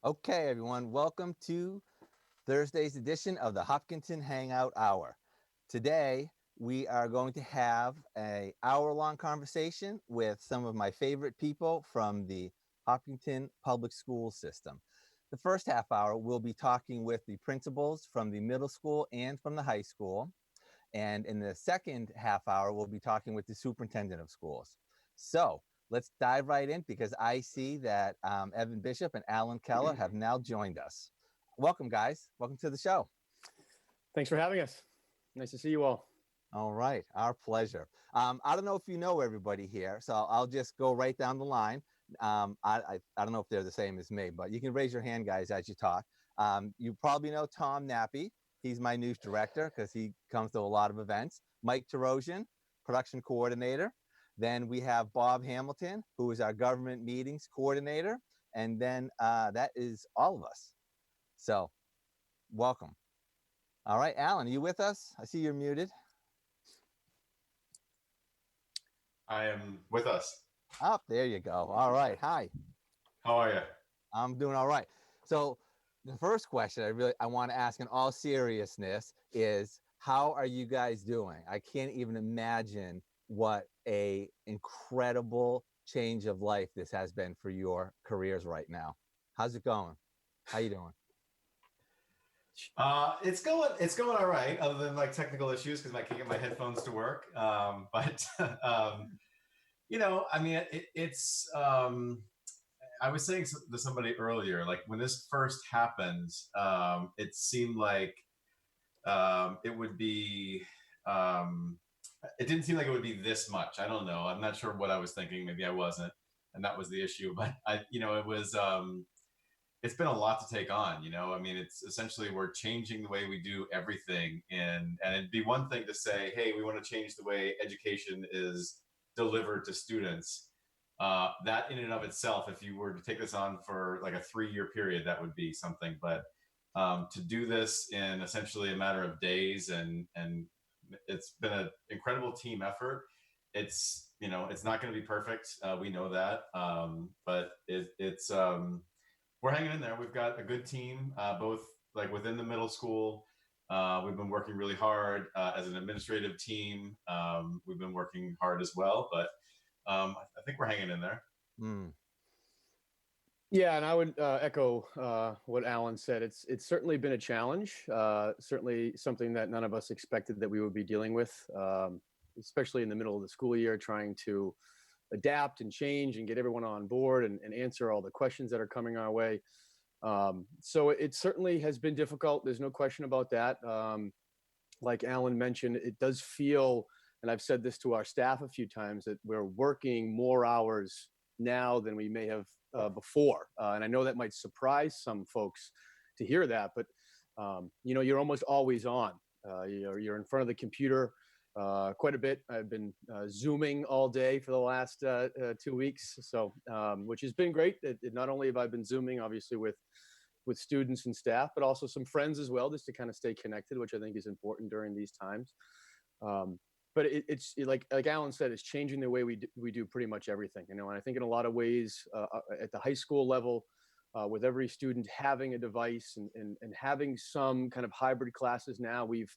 Okay, everyone, welcome to Thursday's edition of the Hopkinton Hangout Hour. Today, we are going to have an hour-long conversation with some of my favorite people from the Hopkinton Public School System. The first half hour, we'll be talking with the principals from the middle school and from the high school. And in the second half hour, we'll be talking with the superintendent of schools. So let's dive right in because I see that Evan Bishop and Alan Keller have now joined us. Welcome, guys. Welcome to the show. Thanks for having us. Nice to see you all. All right. Our pleasure. I don't know if you know everybody here, so I'll just go right down the line. I don't know if they're the same as me, but you can raise your hand, guys, as you talk. You probably know Tom Nappy. He's my news director because he comes to a lot of events. Mike Tarosian, production coordinator. Then we have Bob Hamilton, who is our government meetings coordinator. And then that is all of us. So welcome. All right, Alan, are you with us? I see you're muted. I am with us. Oh, there you go. All right. Hi. How are you? I'm doing all right. So the first question I want to ask in all seriousness is, how are you guys doing? I can't even imagine what a incredible change of life this has been for your careers right now. How's it going? How you doing? It's going all right, other than like technical issues because I can't get my headphones to work. But I mean, it's. I was saying to somebody earlier, like when this first happened, it seemed like it would be. It didn't seem like it would be this much. I don't know. I'm not sure what I was thinking. Maybe I wasn't, and that was the issue. But it was. It's been a lot to take on, I mean, it's essentially we're changing the way we do everything, and it'd be one thing to say, hey, we want to change the way education is delivered to students. That in and of itself, if you were to take this on for like a 3-year period, that would be something. But to do this in essentially a matter of days, and it's been an incredible team effort. It's not going to be perfect. We know that, but it's we're hanging in there. We've got a good team, both like within the middle school. We've been working really hard as an administrative team. We've been working hard as well, but I think we're hanging in there. Mm. Yeah, and I would echo what Alan said. It's certainly been a challenge. Certainly something that none of us expected that we would be dealing with, especially in the middle of the school year, trying to adapt and change and get everyone on board and answer all the questions that are coming our way. So it certainly has been difficult. There's no question about that. Like Alan mentioned, it does feel, and I've said this to our staff a few times, that we're working more hours now than we may have before. And I know that might surprise some folks to hear that, but you're almost always on. You're in front of the computer quite a bit. I've been Zooming all day for the last 2 weeks, so which has been great. Not only have I been Zooming, obviously with students and staff, but also some friends as well, just to kind of stay connected, which I think is important during these times. But it's like Alan said, it's changing the way we do pretty much everything. And I think in a lot of ways at the high school level, with every student having a device and having some kind of hybrid classes now, we've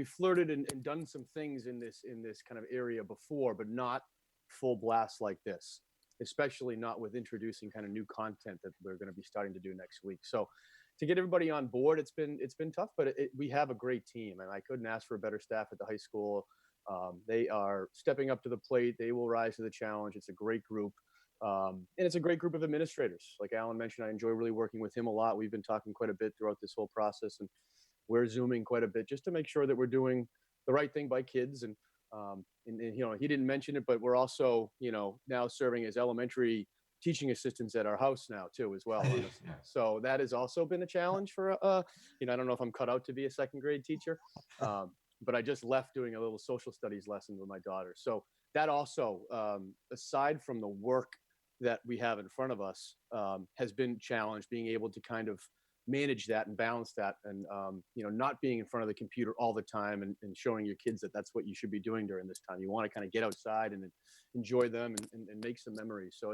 flirted and done some things in this kind of area before, but not full blast like this, especially not with introducing kind of new content that we're going to be starting to do next week. So to get everybody on board, it's been tough, but we have a great team, and I couldn't ask for a better staff at the high school. They are stepping up to the plate. They will rise to the challenge. It's a great group. And it's a great group of administrators. Like Alan mentioned, I enjoy really working with him a lot. We've been talking quite a bit throughout this whole process, and we're Zooming quite a bit just to make sure that we're doing the right thing by kids. And he didn't mention it, but we're also, now serving as elementary teaching assistants at our house now too, as well. Yeah. So that has also been a challenge for, I don't know if I'm cut out to be a second grade teacher, but I just left doing a little social studies lesson with my daughter. So that also, aside from the work that we have in front of us, has been challenged, being able to kind of manage that and balance that, and not being in front of the computer all the time, and showing your kids that that's what you should be doing during this time. You want to kind of get outside and enjoy them and make some memories. So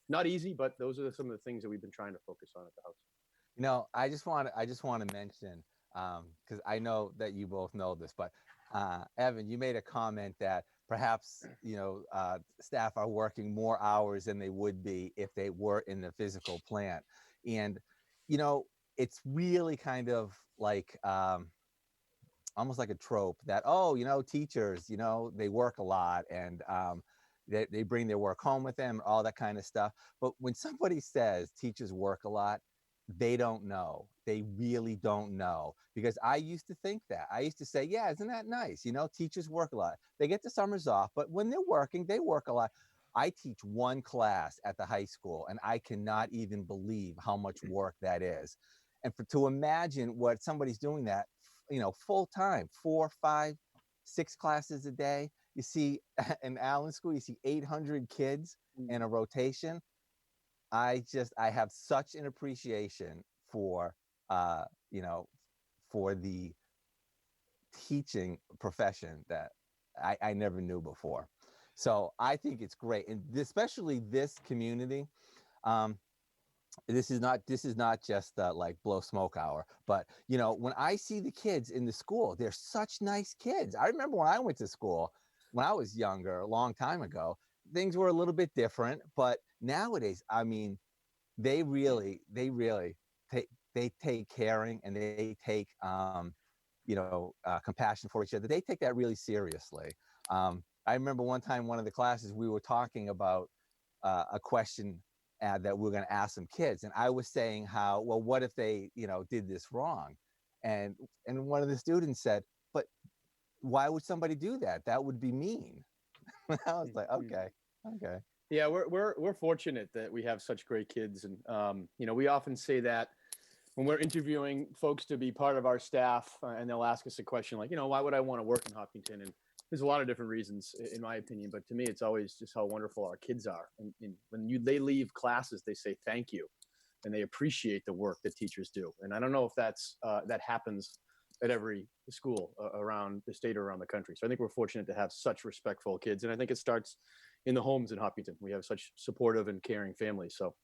not easy, but those are some of the things that we've been trying to focus on at the house. You know, I just want to mention, because I know that you both know this, but Evan, you made a comment that perhaps, staff are working more hours than they would be if they were in the physical plant. And, it's really kind of like almost like a trope that, teachers, they work a lot, and they bring their work home with them, all that kind of stuff. But when somebody says teachers work a lot, they don't know. They really don't know, because I used to think that. I used to say, yeah, isn't that nice? Teachers work a lot. They get the summers off, but when they're working, they work a lot. I teach one class at the high school, and I cannot even believe how much work that is. And to imagine what somebody's doing that, full time, 4, 5, 6 classes a day. You see, in Allen School, you see 800 kids in a rotation. I have such an appreciation for, for the teaching profession that I never knew before. So I think it's great, and especially this community. This is not just like blow smoke hour, but when I see the kids in the school, they're such nice kids. I remember when I went to school when I was younger, a long time ago, things were a little bit different, but nowadays, I mean, they really take caring, and they take compassion for each other. They take that really seriously. I remember one time, one of the classes, we were talking about a question that we are going to ask some kids, and I was saying how, well, what if they did this wrong, and one of the students said, but why would somebody do that? That would be mean. I was like, okay. Yeah, we're fortunate that we have such great kids, and we often say that when we're interviewing folks to be part of our staff, and they'll ask us a question like, why would I want to work in Hopkinton? And there's a lot of different reasons, in my opinion, but to me, it's always just how wonderful our kids are. And when they leave classes, they say thank you, and they appreciate the work that teachers do. And I don't know if that happens at every school around the state or around the country. So I think we're fortunate to have such respectful kids, and I think it starts in the homes in Hopkinton. We have such supportive and caring families, so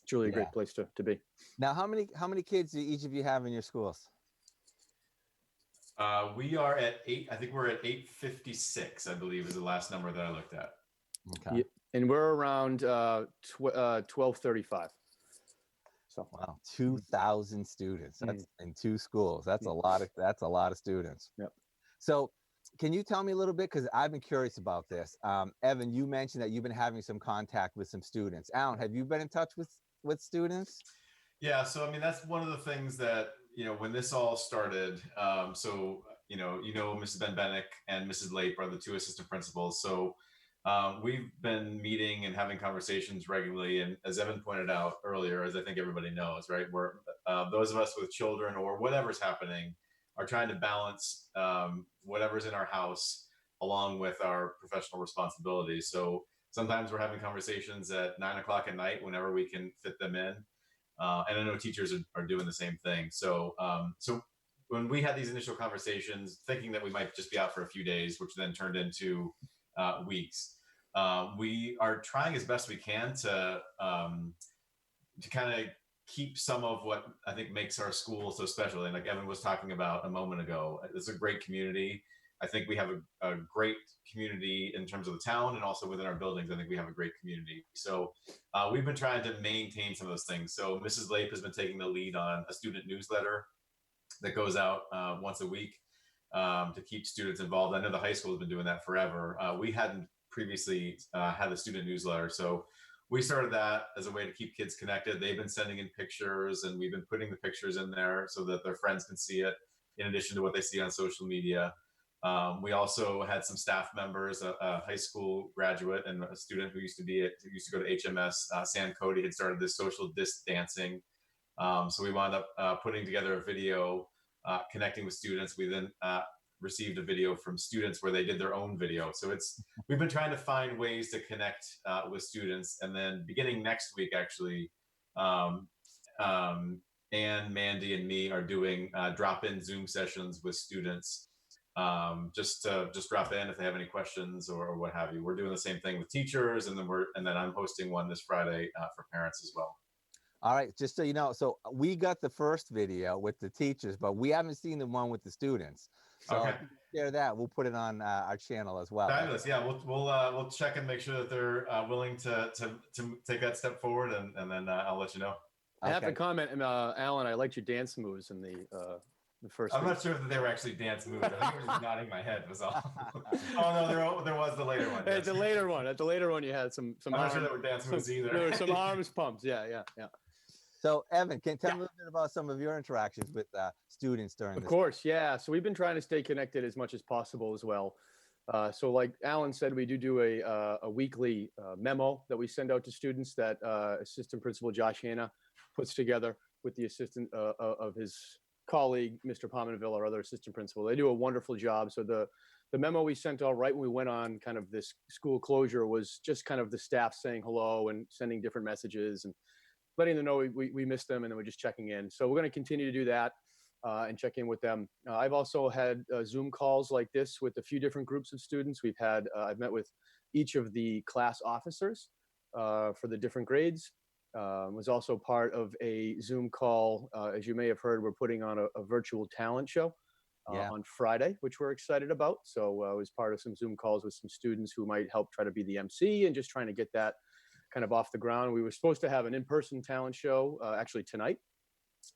it's really a great place to be. Now, how many kids do each of you have in your schools? We are at 8. I think we're at 856, I believe, is the last number that I looked at. Okay. Yeah, and we're around 1235. So wow, 2,000 students. That's in 2 schools. That's a lot of students. Yep. So can you tell me a little bit, because I've been curious about this. Evan, you mentioned that you've been having some contact with some students. Alan, have you been in touch with students? Yeah, so I mean, that's one of the things that, when this all started, so, Mrs. Benbenick and Mrs. Lape are the 2 assistant principals. So we've been meeting and having conversations regularly. And as Evan pointed out earlier, as I think everybody knows, right, we're those of us with children or whatever's happening are trying to balance whatever's in our house along with our professional responsibilities. So sometimes we're having conversations at 9 o'clock at night whenever we can fit them in. And I know teachers are doing the same thing. So when we had these initial conversations, thinking that we might just be out for a few days, which then turned into weeks, we are trying as best we can to kind of keep some of what I think makes our school so special. And like Evan was talking about a moment ago, it's a great community. I think we have a great community in terms of the town, and also within our buildings, I think we have a great community. So we've been trying to maintain some of those things. So Mrs. Lape has been taking the lead on a student newsletter that goes out once a week to keep students involved. I know the high school has been doing that forever. We hadn't previously had a student newsletter. So we started that as a way to keep kids connected. They've been sending in pictures, and we've been putting the pictures in there so that their friends can see it, in addition to what they see on social media. We also had some staff members, a high school graduate and a student who used to go to HMS. Sam Cody had started this social disc dancing. So we wound up putting together a video connecting with students. We then received a video from students where they did their own video. So we've been trying to find ways to connect with students. And then beginning next week, actually, Ann, Mandy, and me are doing drop-in Zoom sessions with students just drop in if they have any questions or what have you. We're doing the same thing with teachers, and then I'm hosting one this Friday for parents as well. All right, just so you know, so we got the first video with the teachers, but we haven't seen the one with the students. So Okay. if you can share that, we'll put it on our channel as well. Fabulous. Yeah, we'll check and make sure that they're willing to take that step forward, and then I'll let you know. I have to comment, Alan. I liked your dance moves in the first. I'm not sure that they were actually dance moves. I think I was just nodding my head. Was all. Oh no, there was the later one. Yes. At the later one, you had some. I'm not sure that were dance moves either. There were some arms pumps. Yeah. So Evan, can you tell me a little bit about some of your interactions with students during this? Of course, yeah. So we've been trying to stay connected as much as possible as well. So like Alan said, we do a weekly memo that we send out to students that Assistant Principal Josh Hanna puts together with the assistant of his colleague, Mr. Pominville, our other assistant principal. They do a wonderful job. So the memo we sent out right when we went on kind of this school closure was just kind of the staff saying hello and sending different messages and letting them know we missed them, and then we're just checking in. So we're going to continue to do that and check in with them. I've also had Zoom calls like this with a few different groups of students. I've met with each of the class officers for the different grades. Was also part of a Zoom call. As you may have heard, we're putting on a virtual talent show on Friday, which we're excited about. So I was part of some Zoom calls with some students who might help try to be the MC and just trying to get that kind of off the ground. We were supposed to have an in-person talent show actually tonight.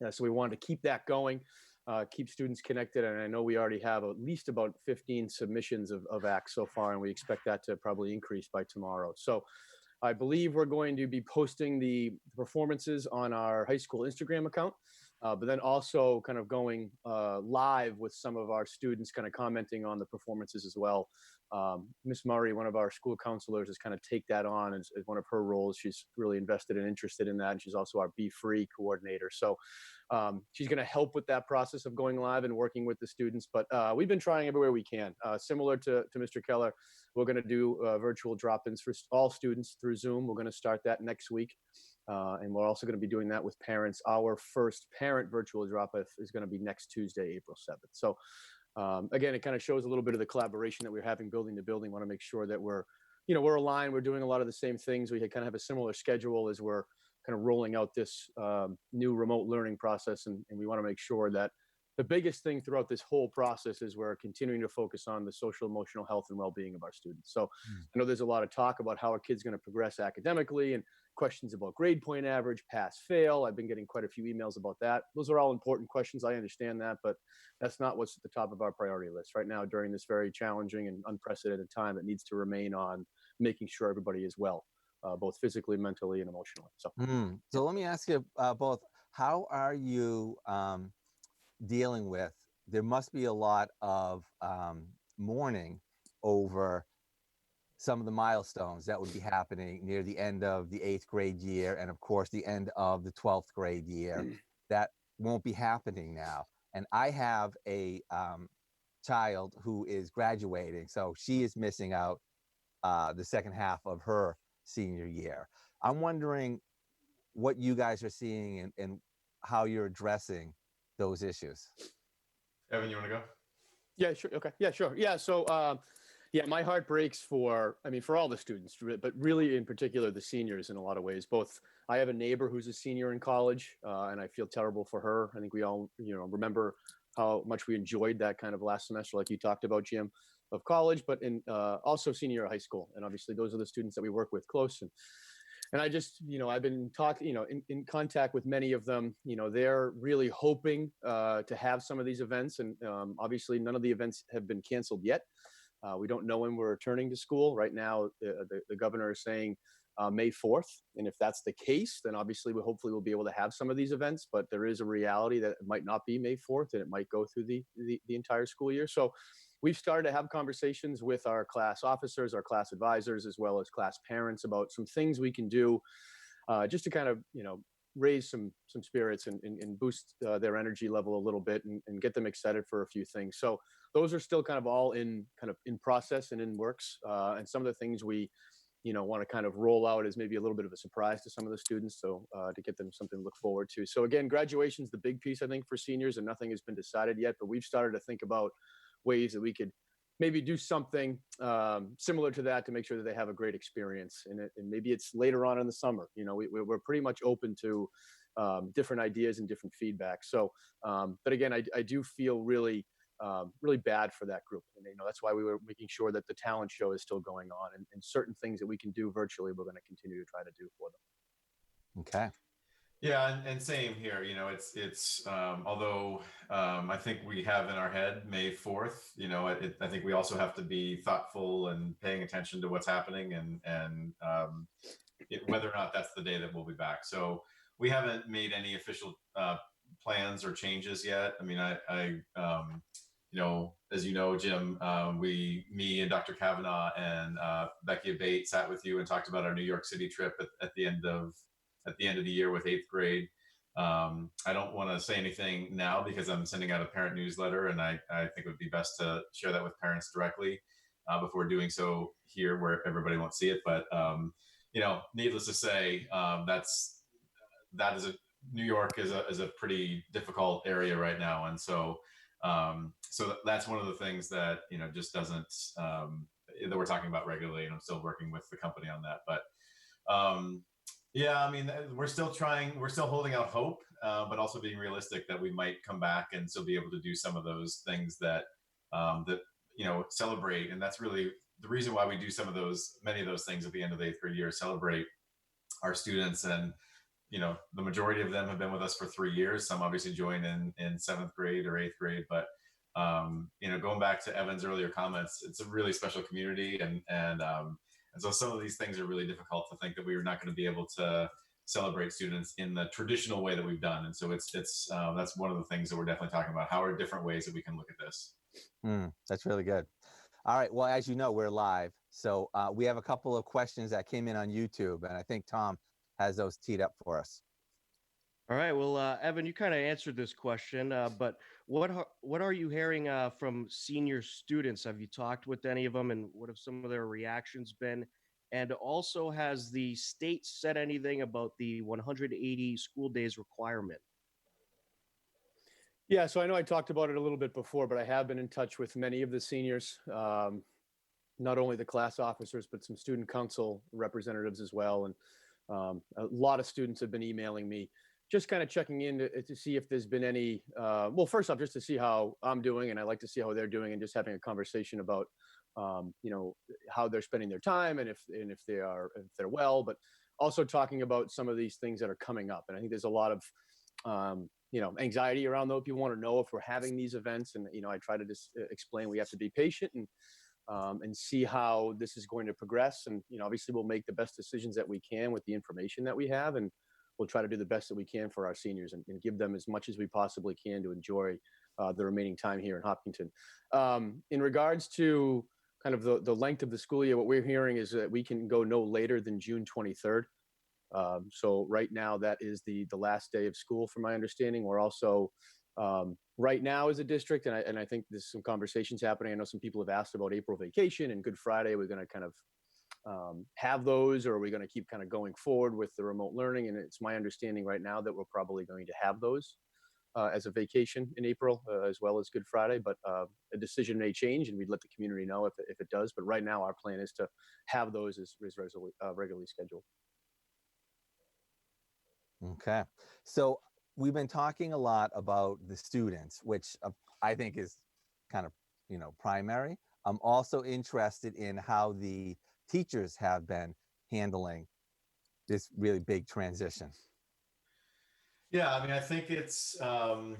So we wanted to keep that going, keep students connected. And I know we already have at least about 15 submissions of acts so far, and we expect that to probably increase by tomorrow. So I believe we're going to be posting the performances on our high school Instagram account, but then also kind of going live with some of our students kind of commenting on the performances as well. Miss Murray, one of our school counselors, has kind of take that on as one of her roles. She's really invested and interested in that. And she's also our Be Free coordinator. So she's going to help with that process of going live and working with the students. But we've been trying everywhere we can. Similar to Mr. Keller, we're going to do virtual drop-ins for all students through Zoom. We're going to start that next week. And we're also going to be doing that with parents. Our first parent virtual drop-off is going to be next Tuesday, April 7th. So again, it kind of shows a little bit of the collaboration that we're having building to building. Want to make sure that we're aligned. We're doing a lot of the same things. We kind of have a similar schedule as we're kind of rolling out this new remote learning process. And we want to make sure that the biggest thing throughout this whole process is we're continuing to focus on the social, emotional health and well-being of our students. So I know there's a lot of talk about how our kids going to progress academically and questions about grade point average, pass, fail. I've been getting quite a few emails about that. Those are all important questions. I understand that, but that's not what's at the top of our priority list right now during this very challenging and unprecedented time. It needs to remain on making sure everybody is well, both physically, mentally, and emotionally. So let me ask you both, how are you dealing with, there must be a lot of mourning over some of the milestones that would be happening near the end of the 8th grade year and of course the end of the 12th grade year that won't be happening now. And I have a child who is graduating, so she is missing out the second half of her senior year. I'm wondering what you guys are seeing and how you're addressing those issues. Evan, you want to go? Yeah, sure. Okay. Yeah, sure. Yeah. So, my heart breaks for all the students, but really in particular, the seniors in a lot of ways. Both, I have a neighbor who's a senior in college, and I feel terrible for her. I think we all, remember how much we enjoyed that kind of last semester, like you talked about, Jim, of college, but in also senior year of high school. And obviously those are the students that we work with close. And I just, I've been talking, in contact with many of them. They're really hoping to have some of these events. And obviously none of the events have been canceled yet. We don't know when we're returning to school. Right now, the governor is saying May 4th. And if that's the case, then obviously hopefully we'll be able to have some of these events. But there is a reality that it might not be May 4th and it might go through the entire school year. So we've started to have conversations with our class officers, our class advisors, as well as class parents about some things we can do just to kind of, raise some spirits and boost their energy level a little bit and get them excited for a few things. So those are still kind of all in process and in works. And some of the things we, want to kind of roll out as maybe a little bit of a surprise to some of the students. So to get them something to look forward to. So again, graduation is the big piece, I think, for seniors, and nothing has been decided yet, but we've started to think about ways that we could maybe do something similar to that to make sure that they have a great experience. And maybe it's later on in the summer. We're pretty much open to different ideas and different feedback. So, but again, I do feel really, really bad for that group. And, that's why we were making sure that the talent show is still going on, and certain things that we can do virtually, we're going to continue to try to do for them. Okay. Yeah, and same here. It's although I think we have in our head May 4th. I think we also have to be thoughtful and paying attention to what's happening, and whether or not that's the day that we'll be back. So we haven't made any official plans or changes yet. I mean, as you know, Jim, me and Dr. Cavanaugh and Becky Abate sat with you and talked about our New York City trip at the end of the year with 8th grade. I don't want to say anything now because I'm sending out a parent newsletter, and I think it would be best to share that with parents directly before doing so here where everybody won't see it. But, needless to say, New York is a pretty difficult area right now. And so that's one of the things that, just doesn't, that we're talking about regularly, and I'm still working with the company on that. But, yeah, I mean, we're still holding out hope, but also being realistic that we might come back and still be able to do some of those things that celebrate. And that's really the reason why we do many of those things at the end of the 8th grade year, celebrate our students. And, the majority of them have been with us for 3 years. Some obviously joined in 7th grade or 8th grade, but, going back to Evan's earlier comments, it's a really special community. And so some of these things are really difficult to think that we are not going to be able to celebrate students in the traditional way that we've done. And so that's one of the things that we're definitely talking about. How are different ways that we can look at this? That's really good. All right. Well, as you know, we're live. So we have a couple of questions that came in on YouTube, and I think Tom has those teed up for us. All right. Well, Evan, you kind of answered this question, but what are you hearing from senior students? Have you talked with any of them, and what have some of their reactions been? And also, has the state said anything about the 180 school days requirement? Yeah, so I know I talked about it a little bit before, but I have been in touch with many of the seniors, not only the class officers, but some student council representatives as well. And a lot of students have been emailing me, just kind of checking in to see if there's been any, well, first off, just to see how I'm doing, and I like to see how they're doing, and just having a conversation about, how they're spending their time, and if they're well, but also talking about some of these things that are coming up. And I think there's a lot of, anxiety around those. People want to know if we're having these events, and I try to just explain we have to be patient and see how this is going to progress. And obviously we'll make the best decisions that we can with the information that we have, and we'll try to do the best that we can for our seniors and give them as much as we possibly can to enjoy the remaining time here in Hopkinton. In regards to kind of the length of the school year, what we're hearing is that we can go no later than June 23rd. So right now that is the last day of school, from my understanding. We're also right now as a district, and I think there's some conversations happening. I know some people have asked about April vacation and Good Friday. We're going to kind of have those, or are we going to keep kind of going forward with the remote learning? And it's my understanding right now that we're probably going to have those as a vacation in April, as well as Good Friday. But a decision may change, and we'd let the community know if it does. But right now our plan is to have those as regularly scheduled. Okay. So we've been talking a lot about the students, which I think is kind of, primary. I'm also interested in how the teachers have been handling this really big transition. Yeah, I mean, I think it's been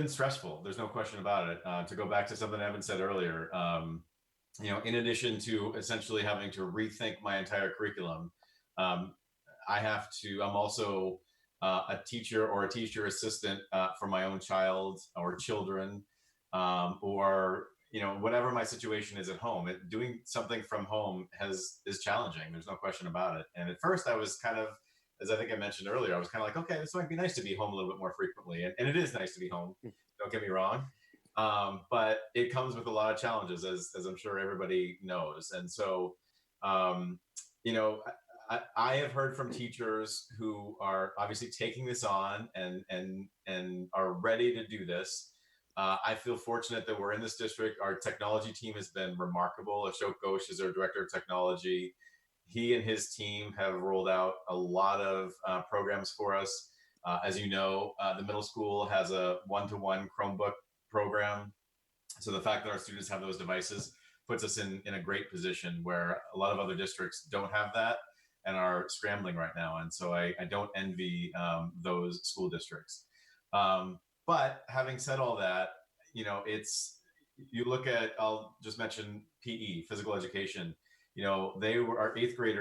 stressful. There's no question about it. To go back to something Evan said earlier, in addition to essentially having to rethink my entire curriculum, I'm also a teacher or a teacher assistant for my own child or children, or whatever my situation is at home. Doing something from home is challenging. There's no question about it. And at first I was kind of, as I think I mentioned earlier, I was kind of like, okay, this might be nice to be home a little bit more frequently. And it is nice to be home. Don't get me wrong. But it comes with a lot of challenges, as I'm sure everybody knows. And so, I have heard from teachers who are obviously taking this on and are ready to do this, I feel fortunate that we're in this district. Our technology team has been remarkable. Ashok Ghosh is our director of technology. He and his team have rolled out a lot of programs for us. As you know, the middle school has a one-to-one Chromebook program. So the fact that our students have those devices puts us in a great position where a lot of other districts don't have that and are scrambling right now. And so I don't envy those school districts. But having said all that, you look at, I'll just mention PE, physical education. They were our eighth grade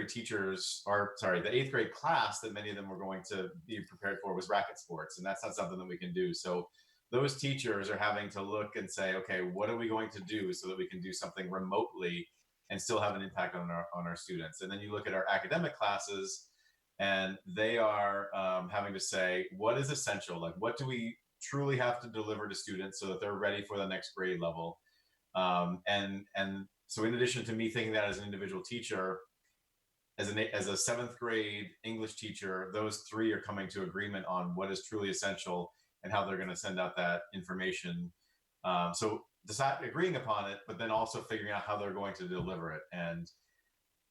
teachers, the eighth grade class that many of them were going to be prepared for was racket sports. And that's not something that we can do. So those teachers are having to look and say, okay, what are we going to do so that we can do something remotely and still have an impact on our students? And then you look at our academic classes, and they are having to say, what is essential? Like, what do we truly have to deliver to students so that they're ready for the next grade level? And so in addition to me thinking that as an individual teacher, as a seventh grade English teacher, those three are coming to agreement on what is truly essential and how they're going to send out that information. So agreeing upon it, but then also figuring out how they're going to deliver it. And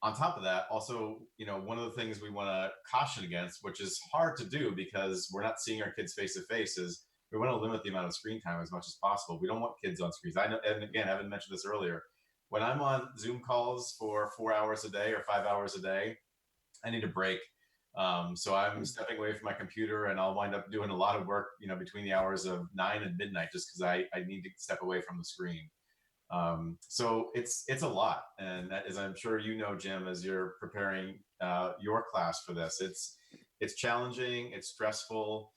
on top of that, also, one of the things we want to caution against, which is hard to do because we're not seeing our kids face to face, is we want to limit the amount of screen time as much as possible. We don't want kids on screens. I know, and again, Evan mentioned this earlier. When I'm on Zoom calls for 4 hours a day or 5 hours a day, I need a break. So I'm stepping away from my computer, and I'll wind up doing a lot of work, between the hours of 9 and midnight, just because I need to step away from the screen. So it's a lot, and as I'm sure you know, Jim, as you're preparing your class for this, it's challenging, it's stressful,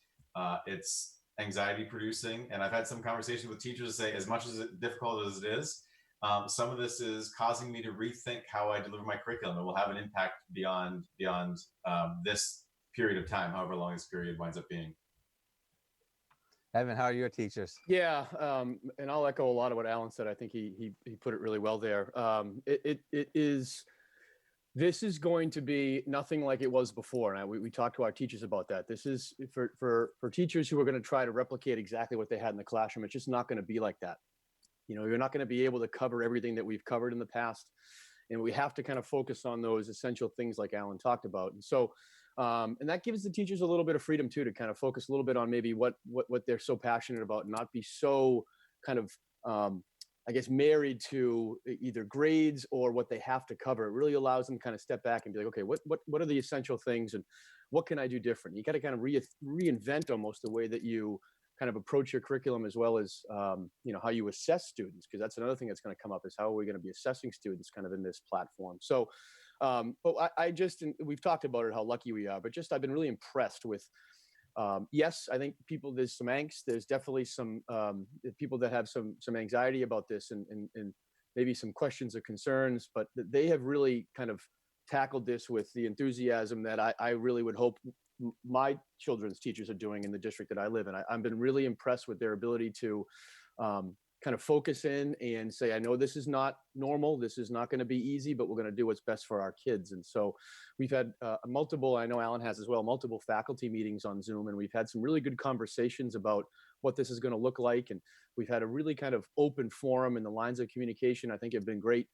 it's anxiety producing, and I've had some conversations with teachers say, as much as difficult as it is, some of this is causing me to rethink how I deliver my curriculum. It will have an impact beyond this period of time, however long this period winds up being. Evan, how are your teachers? Yeah, and I'll echo a lot of what Alan said. I think he put it really well there. This is going to be nothing like it was before. And we talked to our teachers about that. This is for teachers who are going to try to replicate exactly what they had in the classroom. It's just not going to be like that. You're not going to be able to cover everything that we've covered in the past. And we have to kind of focus on those essential things like Alan talked about. And so, and that gives the teachers a little bit of freedom too, to kind of focus a little bit on maybe what they're so passionate about and not be so kind of, I guess, married to either grades or what they have to cover. It really allows them to kind of step back and be like, okay, what are the essential things and what can I do different? You got to kind of reinvent almost the way that you kind of approach your curriculum, as well as, how you assess students, because that's another thing that's going to come up, is how are we going to be assessing students kind of in this platform. So, but we've talked about it, how lucky we are, but I've been really impressed with, yes, I think there's some angst. There's definitely some people that have some anxiety about this and maybe some questions or concerns, but they have really kind of tackled this with the enthusiasm that I really would hope my children's teachers are doing in the district that I live in. I've been really impressed with their ability to kind of focus in and say, I know this is not normal. This is not going to be easy, but we're going to do what's best for our kids. And so we've had multiple, I know Alan has as well, multiple faculty meetings on Zoom, and we've had some really good conversations about what this is going to look like. And we've had a really kind of open forum, and the lines of communication, I think, have been great.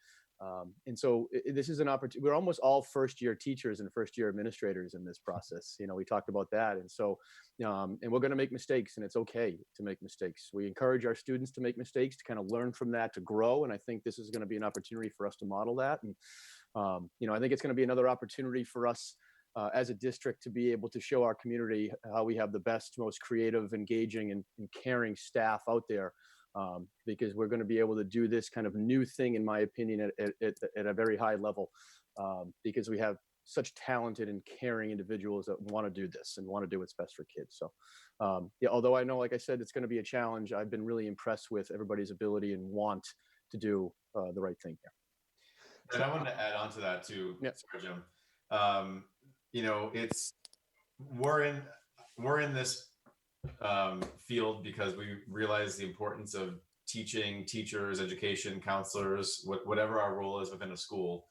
And so this is an opportunity. We're almost all first-year teachers and first-year administrators in this process. We talked about that. And so, and we're going to make mistakes, and it's okay to make mistakes. We encourage our students to make mistakes, to kind of learn from that, to grow. And I think this is going to be an opportunity for us to model that. And, I think it's going to be another opportunity for us as a district to be able to show our community how we have the best, most creative, engaging, and caring staff out there. Because we're going to be able to do this kind of new thing, in my opinion, at a very high level, because we have such talented and caring individuals that want to do this and want to do what's best for kids. So, yeah, although I know, like I said, it's going to be a challenge, I've been really impressed with everybody's ability and want to do the right thing here. And I wanted to add on to that too. Yeah. Sorry, Jim. We're in this field because we realize the importance of teaching, teachers, education, counselors, whatever our role is within a school.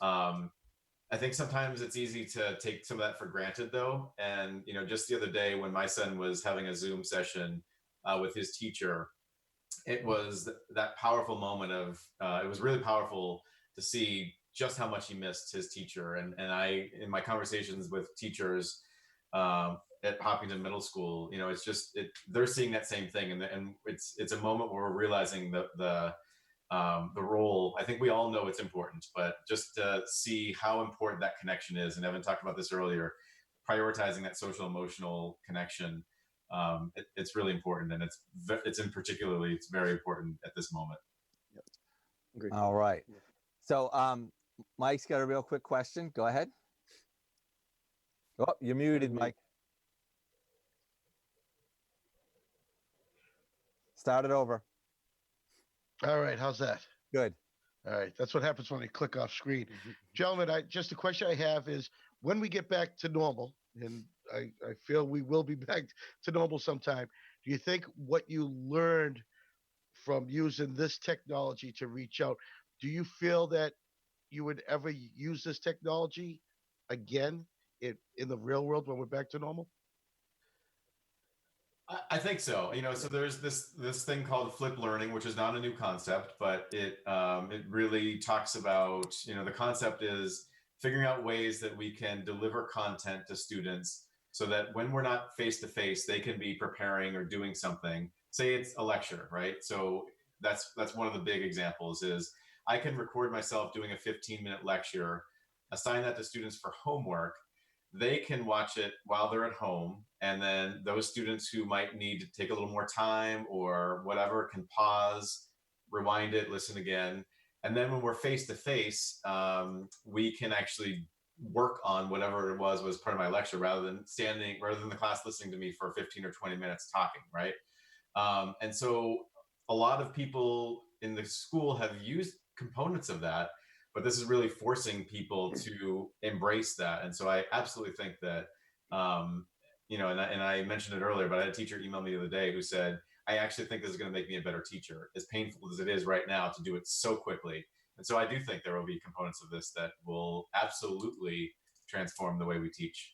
I think sometimes it's easy to take some of that for granted, though. And just the other day when my son was having a Zoom session, with his teacher, it was that powerful moment of it was really powerful to see just how much he missed his teacher. And I, in my conversations with teachers at Hopkinton Middle School, it's just they're seeing that same thing, and it's a moment where we're realizing the role. I think we all know it's important, but just to see how important that connection is. And Evan talked about this earlier, prioritizing that social emotional connection. It's really important, and it's very important at this moment. Yep. Agreed. All right. So Mike's got a real quick question. Go ahead. Oh, you're muted, Mike. Start it over. All right, how's that? Good. All right, that's what happens when I click off screen. Gentlemen, just the question I have is, when we get back to normal, and I feel we will be back to normal sometime, do you think what you learned from using this technology to reach out, do you feel that you would ever use this technology again in the real world when we're back to normal? I think so. So there's this thing called flip learning, which is not a new concept, but it really talks about, the concept is figuring out ways that we can deliver content to students so that when we're not face to face, they can be preparing or doing something. Say it's a lecture, right? So that's one of the big examples is I can record myself doing a 15-minute lecture, assign that to students for homework. They can watch it while they're at home. And then those students who might need to take a little more time or whatever can pause, rewind it, listen again. And then when we're face to face, we can actually work on whatever it was part of my lecture rather than the class listening to me for 15 or 20 minutes talking, right? And so a lot of people in the school have used components of that, but this is really forcing people to embrace that. And so I absolutely think that, and I mentioned it earlier, but I had a teacher email me the other day who said, I actually think this is going to make me a better teacher, as painful as it is right now to do it so quickly. And so I do think there will be components of this that will absolutely transform the way we teach.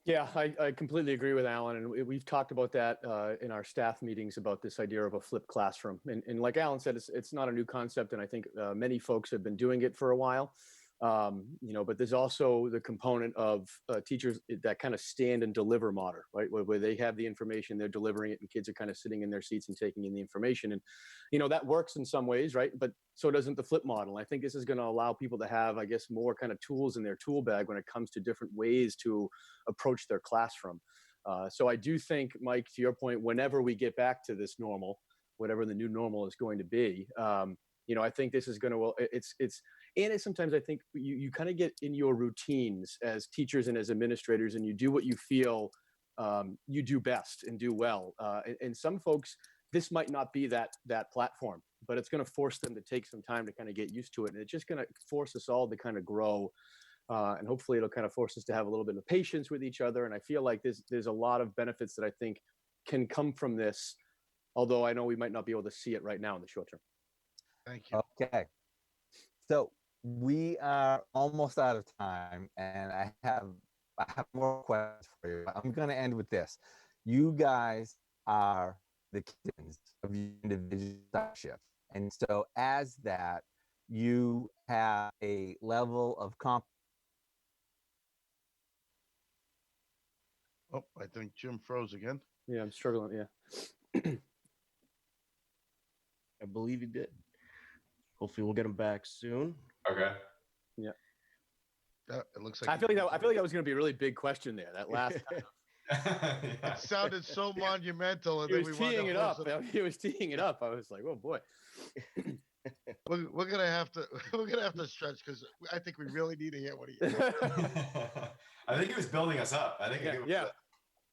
Yeah, I completely agree with Alan, and we've talked about that in our staff meetings about this idea of a flipped classroom. And like Alan said, it's not a new concept, and I think many folks have been doing it for a while. But there's also the component of teachers that kind of stand and deliver model, right? Where they have the information, they're delivering it, and kids are kind of sitting in their seats and taking in the information. And, that works in some ways, right? But so doesn't the flip model. I think this is going to allow people to have, I guess, more kind of tools in their tool bag when it comes to different ways to approach their classroom. So I do think, Mike, to your point, whenever we get back to this normal, whatever the new normal is going to be, I think this is going to, sometimes I think you kind of get in your routines as teachers and as administrators, and you do what you feel you do best and do well. And some folks, this might not be that platform, but it's going to force them to take some time to kind of get used to it. And it's just going to force us all to kind of grow. And hopefully it'll kind of force us to have a little bit of patience with each other. And I feel like there's a lot of benefits that I think can come from this, although I know we might not be able to see it right now in the short term. Thank you. Okay. So we are almost out of time, and I have more questions for you. I'm going to end with this. You guys are the kittens of your individual shift. And so as that, you have a level of Oh, I think Jim froze again. Yeah, I'm struggling. Yeah. I believe he did. Hopefully we'll get him back soon. Okay. Yeah. It looks like I feel like that was going to be a really big question there. That last time. Yeah. it sounded so monumental, and He then was we wound teeing it up. up. He was teeing it up. I was like, oh boy. We're gonna have to stretch, because I think we really need to hear what he. I think he was building us up. I think it was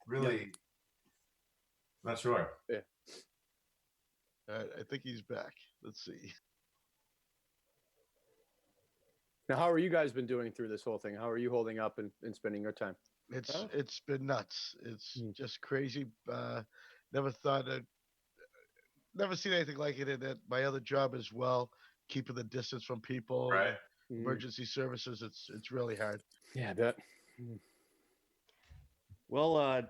really not sure. Yeah. I think he's back. Let's see. Now, how are you guys been doing through this whole thing? How are you holding up and spending your time? It's been nuts. It's just crazy. Never thought I'd never seen anything like it in my other job as well. Keeping the distance from people, Right. Emergency services. It's really hard. Yeah, I bet. Well,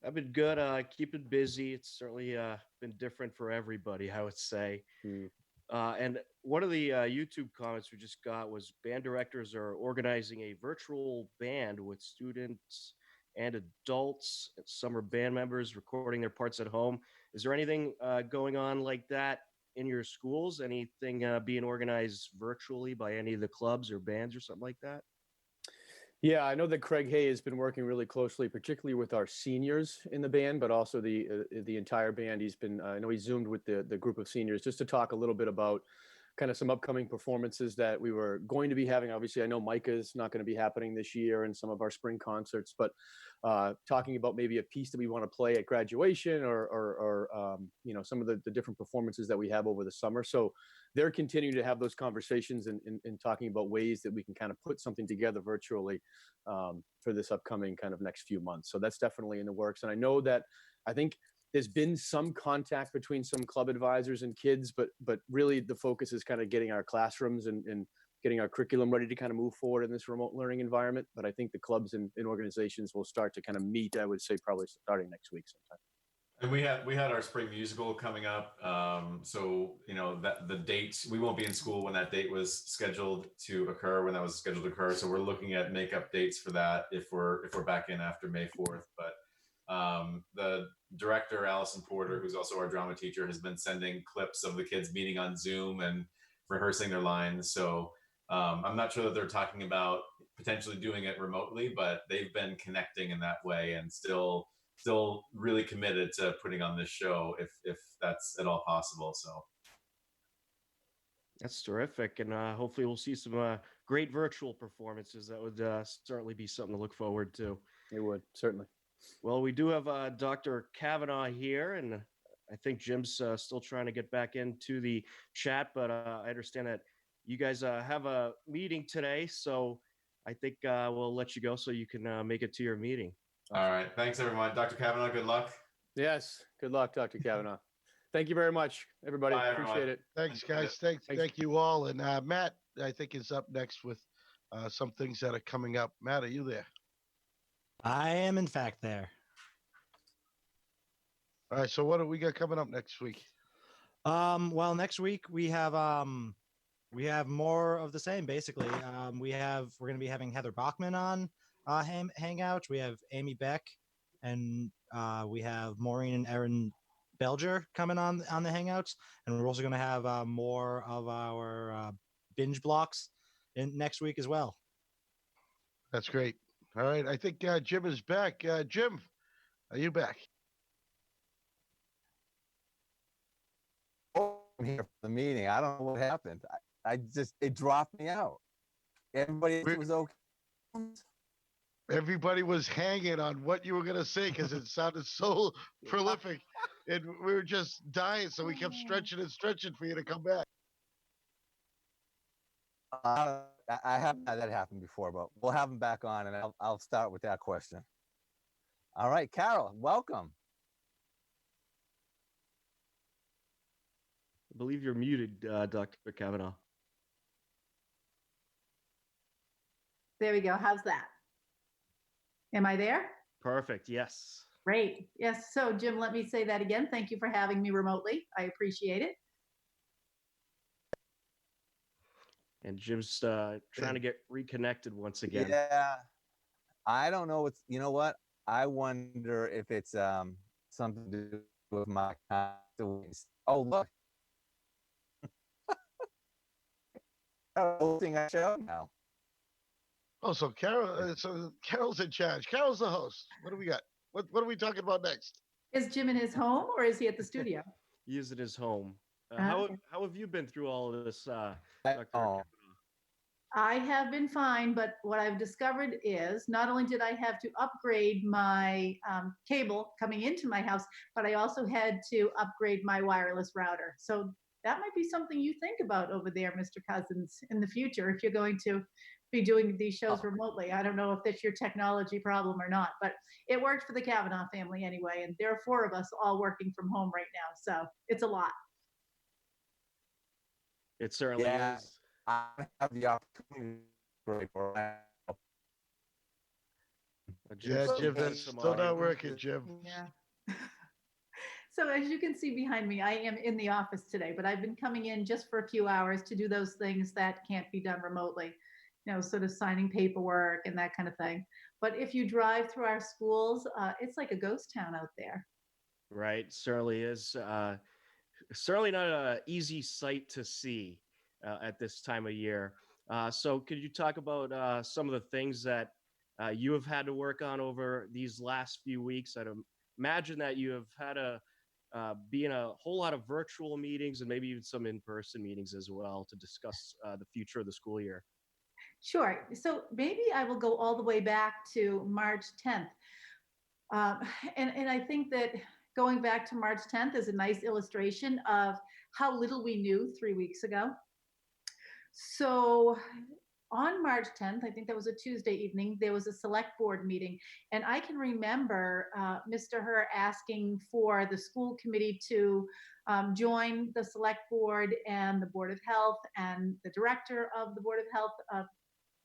I've been good. Keeping busy. It's certainly been different for everybody, I would say. Hmm. And one of the YouTube comments we just got was band directors are organizing a virtual band with students and adults, summer band members recording their parts at home. Is there anything going on like that in your schools? Anything being organized virtually by any of the clubs or bands or something like that? Yeah, I know that Craig Hay has been working really closely, particularly with our seniors in the band, but also the entire band. He's been, I know he zoomed with the group of seniors just to talk a little bit about kind of some upcoming performances that we were going to be having. Obviously, I know Micah's not going to be happening this year and some of our spring concerts, but talking about maybe a piece that we want to play at graduation or you know, some of the different performances that we have over the summer. So they're continuing to have those conversations and talking about ways that we can kind of put something together virtually for this upcoming kind of next few months. So that's definitely in the works. And I know that I think there's been some contact between some club advisors and kids, but really the focus is kind of getting our classrooms and getting our curriculum ready to kind of move forward in this remote learning environment. But I think the clubs and organizations will start to kind of meet, I would say probably starting next week sometime. And we had our spring musical coming up. So you know that the date, we won't be in school when that date was scheduled to occur, when that was scheduled to occur. So we're looking at makeup dates for that if we're back in after May 4th. But the director, Allison Porter, who's also our drama teacher, has been sending clips of the kids meeting on Zoom and rehearsing their lines. So I'm not sure that they're talking about potentially doing it remotely, but they've been connecting in that way and still really committed to putting on this show if that's at all possible. So That's terrific, and hopefully we'll see some great virtual performances. That would certainly be something to look forward to. It would, certainly. Well, we do have Dr. Cavanaugh here, and I think Jim's still trying to get back into the chat, but I understand that you guys have a meeting today, so I think we'll let you go so you can make it to your meeting. all right, thanks everyone. Dr. Kavanaugh, good luck. Yes. Good luck, Dr. Kavanaugh. Thank you very much, everybody. Bye, everyone. Appreciate it. Thanks, guys. Thank you all. And Matt, I think, is up next with some things that are coming up. Matt, are you there? I am, in fact, there. All right. So what do we got coming up next week? Well, next week we have more of the same. Basically, we're going to be having Heather Bachman on Hangout. We have Amy Beck, and we have Maureen and Erin Belger coming on the Hangouts, and we're also going to have more of our binge blocks in next week as well. That's great. All right. I think Jim is back. Jim, are you back? I'm here for the meeting. I don't know what happened. I just, it dropped me out. Everybody was okay. Everybody was hanging on what you were going to say because it sounded so prolific, and we were just dying. So we kept stretching and stretching for you to come back. I haven't had that happen before, but we'll have him back on, and I'll start with that question. All right, Carol, welcome. I believe you're muted, Dr. Kavanaugh. There we go. How's that? Am I there? Perfect. Yes. Great. Yes. So, Jim, let me say that again. Thank you for having me remotely. I appreciate it. And Jim's trying to get reconnected once again. Yeah, I don't know. You know what? I wonder if it's something to do with my constituents. Oh, look. Hosting a show now. Oh, so Carol's in charge. Carol's the host. What do we got? What are we talking about next? Is Jim in his home or is he at the studio? He is at his home. Okay. How have you been through all of this, Dr. Oh. I have been fine, but what I've discovered is not only did I have to upgrade my cable coming into my house, but I also had to upgrade my wireless router. So that might be something you think about over there, Mr. Cousins, in the future, if you're going to be doing these shows remotely. I don't know if that's your technology problem or not, but it worked for the Cavanaugh family anyway. And there are 4 of us all working from home right now. So it's a lot. It certainly is. I have the opportunity. Yeah, still Jim, getting that's some still not audio. working, Jim. Yeah. So as you can see behind me, I am in the office today, but I've been coming in just for a few hours to do those things that can't be done remotely, sort of signing paperwork and that kind of thing. But if you drive through our schools, it's like a ghost town out there. Right, certainly is. Certainly not an easy sight to see at this time of year. So, could you talk about some of the things that you have had to work on over these last few weeks? I'd imagine that you have had to be in a whole lot of virtual meetings and maybe even some in-person meetings as well to discuss the future of the school year. Sure. So maybe I will go all the way back to March 10th. Um, and I think that going back to March 10th is a nice illustration of how little we knew 3 weeks ago. So on March 10th, I think that was a Tuesday evening, there was a select board meeting. And I can remember Mr. Herr asking for the school committee to join the select board and the Board of Health and the director of the Board of Health,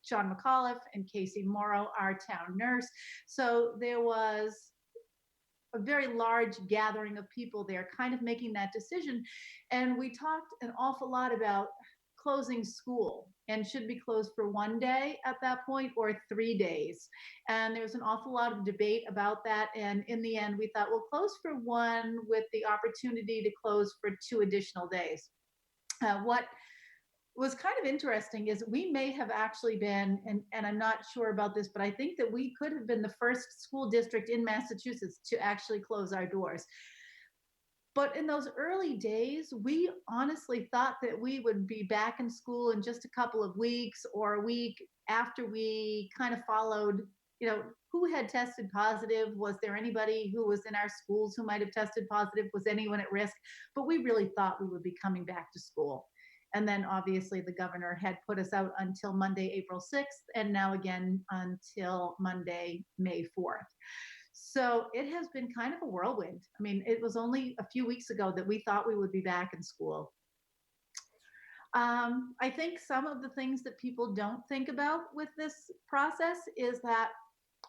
Sean McAuliffe, and Casey Morrow, our town nurse. So there was a very large gathering of people there kind of making that decision. And we talked an awful lot about closing school and should be closed for one day at that point or 3 days. And there was an awful lot of debate about that. And in the end, we thought we'll close for one with the opportunity to close for 2 additional days. What was kind of interesting is we may have actually been, and I'm not sure about this, but I think that we could have been the first school district in Massachusetts to actually close our doors. But in those early days, we honestly thought that we would be back in school in just a couple of weeks or a week after we kind of followed, who had tested positive. Was there anybody who was in our schools who might have tested positive? Was anyone at risk? But we really thought we would be coming back to school. And then obviously the governor had put us out until Monday, April 6th, and now again until Monday, May 4th. So it has been kind of a whirlwind. I mean, it was only a few weeks ago that we thought we would be back in school. I think some of the things that people don't think about with this process is that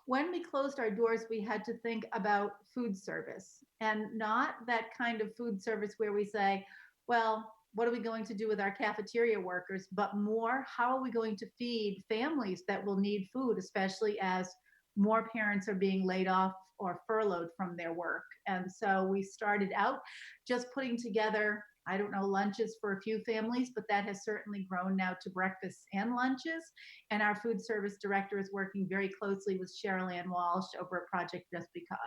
when we closed our doors, we had to think about food service, and not that kind of food service where we say, well, what are we going to do with our cafeteria workers, but more, how are we going to feed families that will need food, especially as more parents are being laid off or furloughed from their work. And so we started out just putting together, I don't know, lunches for a few families, but that has certainly grown now to breakfasts and lunches. And our food service director is working very closely with Cheryl Ann Walsh over at Project Just Because.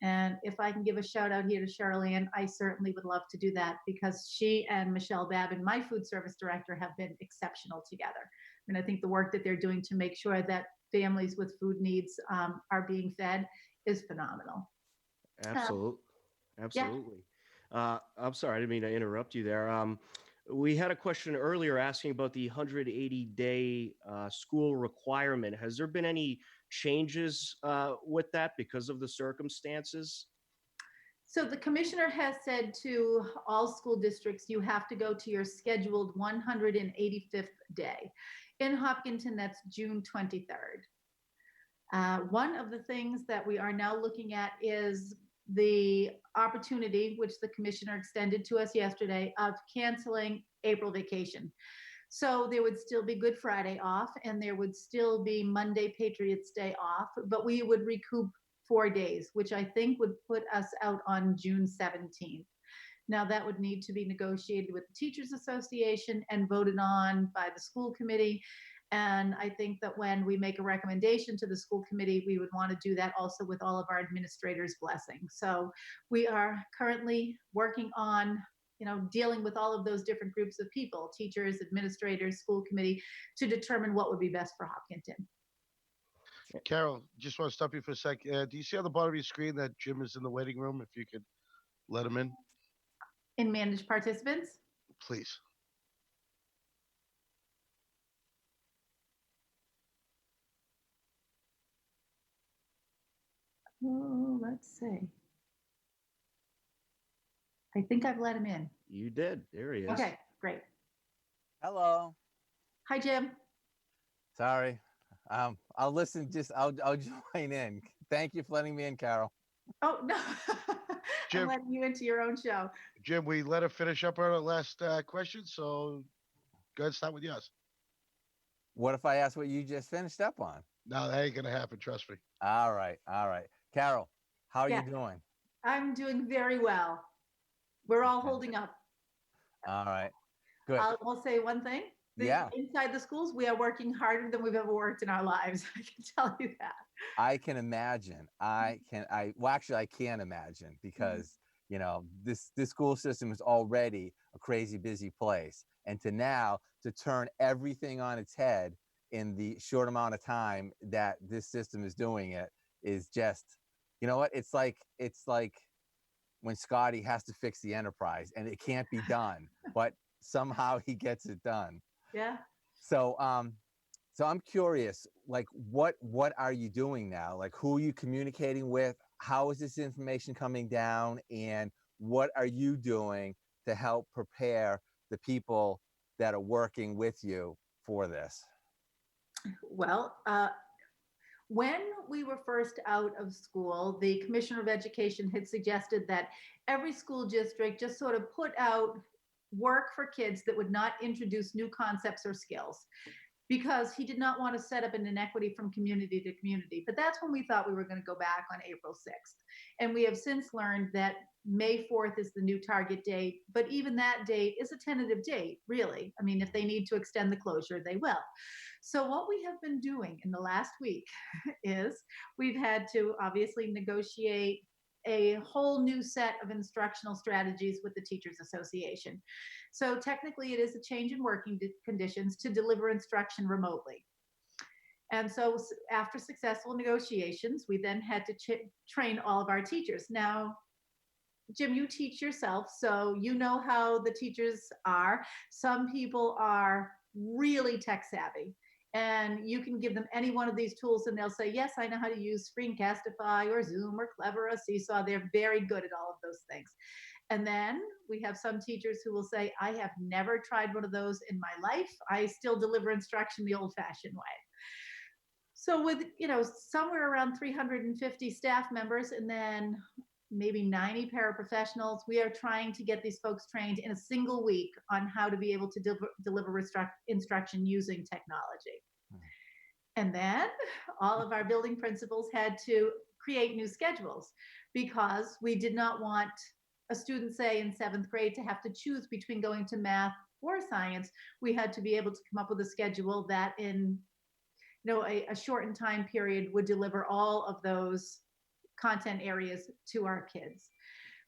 And if I can give a shout out here to Cheryl Ann, I certainly would love to do that because she and Michelle Babin, my food service director, have been exceptional together. I mean, I think the work that they're doing to make sure that families with food needs are being fed is phenomenal. Absolutely. Absolutely. Yeah. I'm sorry, I didn't mean to interrupt you there. We had a question earlier asking about the 180-day school requirement. Has there been any changes with that because of the circumstances? So the commissioner has said to all school districts, you have to go to your scheduled 185th day. In Hopkinton, that's June 23rd. One of the things that we are now looking at is the opportunity, which the commissioner extended to us yesterday, of canceling April vacation. So there would still be Good Friday off and there would still be Monday Patriots Day off, but we would recoup 4 days, which I think would put us out on June 17th. Now that would need to be negotiated with the Teachers Association and voted on by the school committee. And I think that when we make a recommendation to the school committee, we would want to do that also with all of our administrators' blessing. So we are currently working on, dealing with all of those different groups of people, teachers, administrators, school committee, to determine what would be best for Hopkinton. Carol, just want to stop you for a sec. Do you see on the bottom of your screen that Jim is in the waiting room? If you could let him in. In managed participants? Please. Oh, let's see. I think I've let him in. You did. There he is. Okay, great. Hello. Hi, Jim. Sorry. I'll listen. I'll join in. Thank you for letting me in, Carol. Oh, no. I'm Jim, letting you into your own show. Jim, we let her finish up our last question. So go ahead, start with yours. What if I ask what you just finished up on? No, that ain't gonna happen. Trust me. All right, Carol, how are you Yeah. doing? I'm doing very well. We're all holding up. All right, good. I'll say one thing. Yeah. Inside the schools, we are working harder than we've ever worked in our lives. I can tell you that. I can imagine. Well, actually, I can't imagine because this school system is already a crazy busy place, and to turn everything on its head in the short amount of time that this system is doing it is just, you know what? It's like when Scotty has to fix the Enterprise and it can't be done, but somehow he gets it done. Yeah. So so I'm curious, like what are you doing now? Like who are you communicating with? How is this information coming down? And what are you doing to help prepare the people that are working with you for this? Well, when we were first out of school, the Commissioner of Education had suggested that every school district just sort of put out work for kids that would not introduce new concepts or skills, because he did not want to set up an inequity from community to community. But that's when we thought we were going to go back on April 6th. And we have since learned that May 4th is the new target date, but even that date is a tentative date, really. I mean, if they need to extend the closure, they will. So what we have been doing in the last week is we've had to obviously negotiate a whole new set of instructional strategies with the Teachers Association. So technically it is a change in working conditions to deliver instruction remotely. And so after successful negotiations, we then had to train all of our teachers. Now, Jim, you teach yourself, so you know how the teachers are. Some people are really tech savvy, and you can give them any one of these tools and they'll say, yes, I know how to use Screencastify or Zoom or Clever or Seesaw. They're very good at all of those things. And then we have some teachers who will say, I have never tried one of those in my life. I still deliver instruction the old fashioned way. So with, somewhere around 350 staff members and then maybe 90 paraprofessionals, we are trying to get these folks trained in a single week on how to be able to deliver instruction using technology. And then all of our building principals had to create new schedules because we did not want a student, say in 7th grade, to have to choose between going to math or science. We had to be able to come up with a schedule that in a shortened time period would deliver all of those content areas to our kids.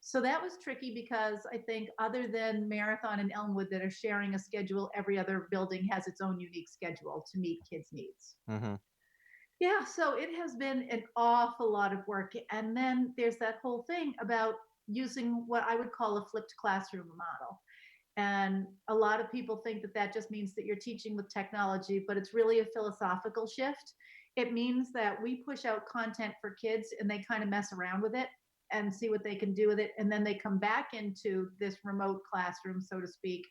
So that was tricky because I think other than Marathon and Elmwood that are sharing a schedule, every other building has its own unique schedule to meet kids' needs. Mm-hmm. Yeah, so it has been an awful lot of work. And then there's that whole thing about using what I would call a flipped classroom model. And a lot of people think that that just means that you're teaching with technology, but it's really a philosophical shift. It means that we push out content for kids and they kind of mess around with it and see what they can do with it. And then they come back into this remote classroom, so to speak,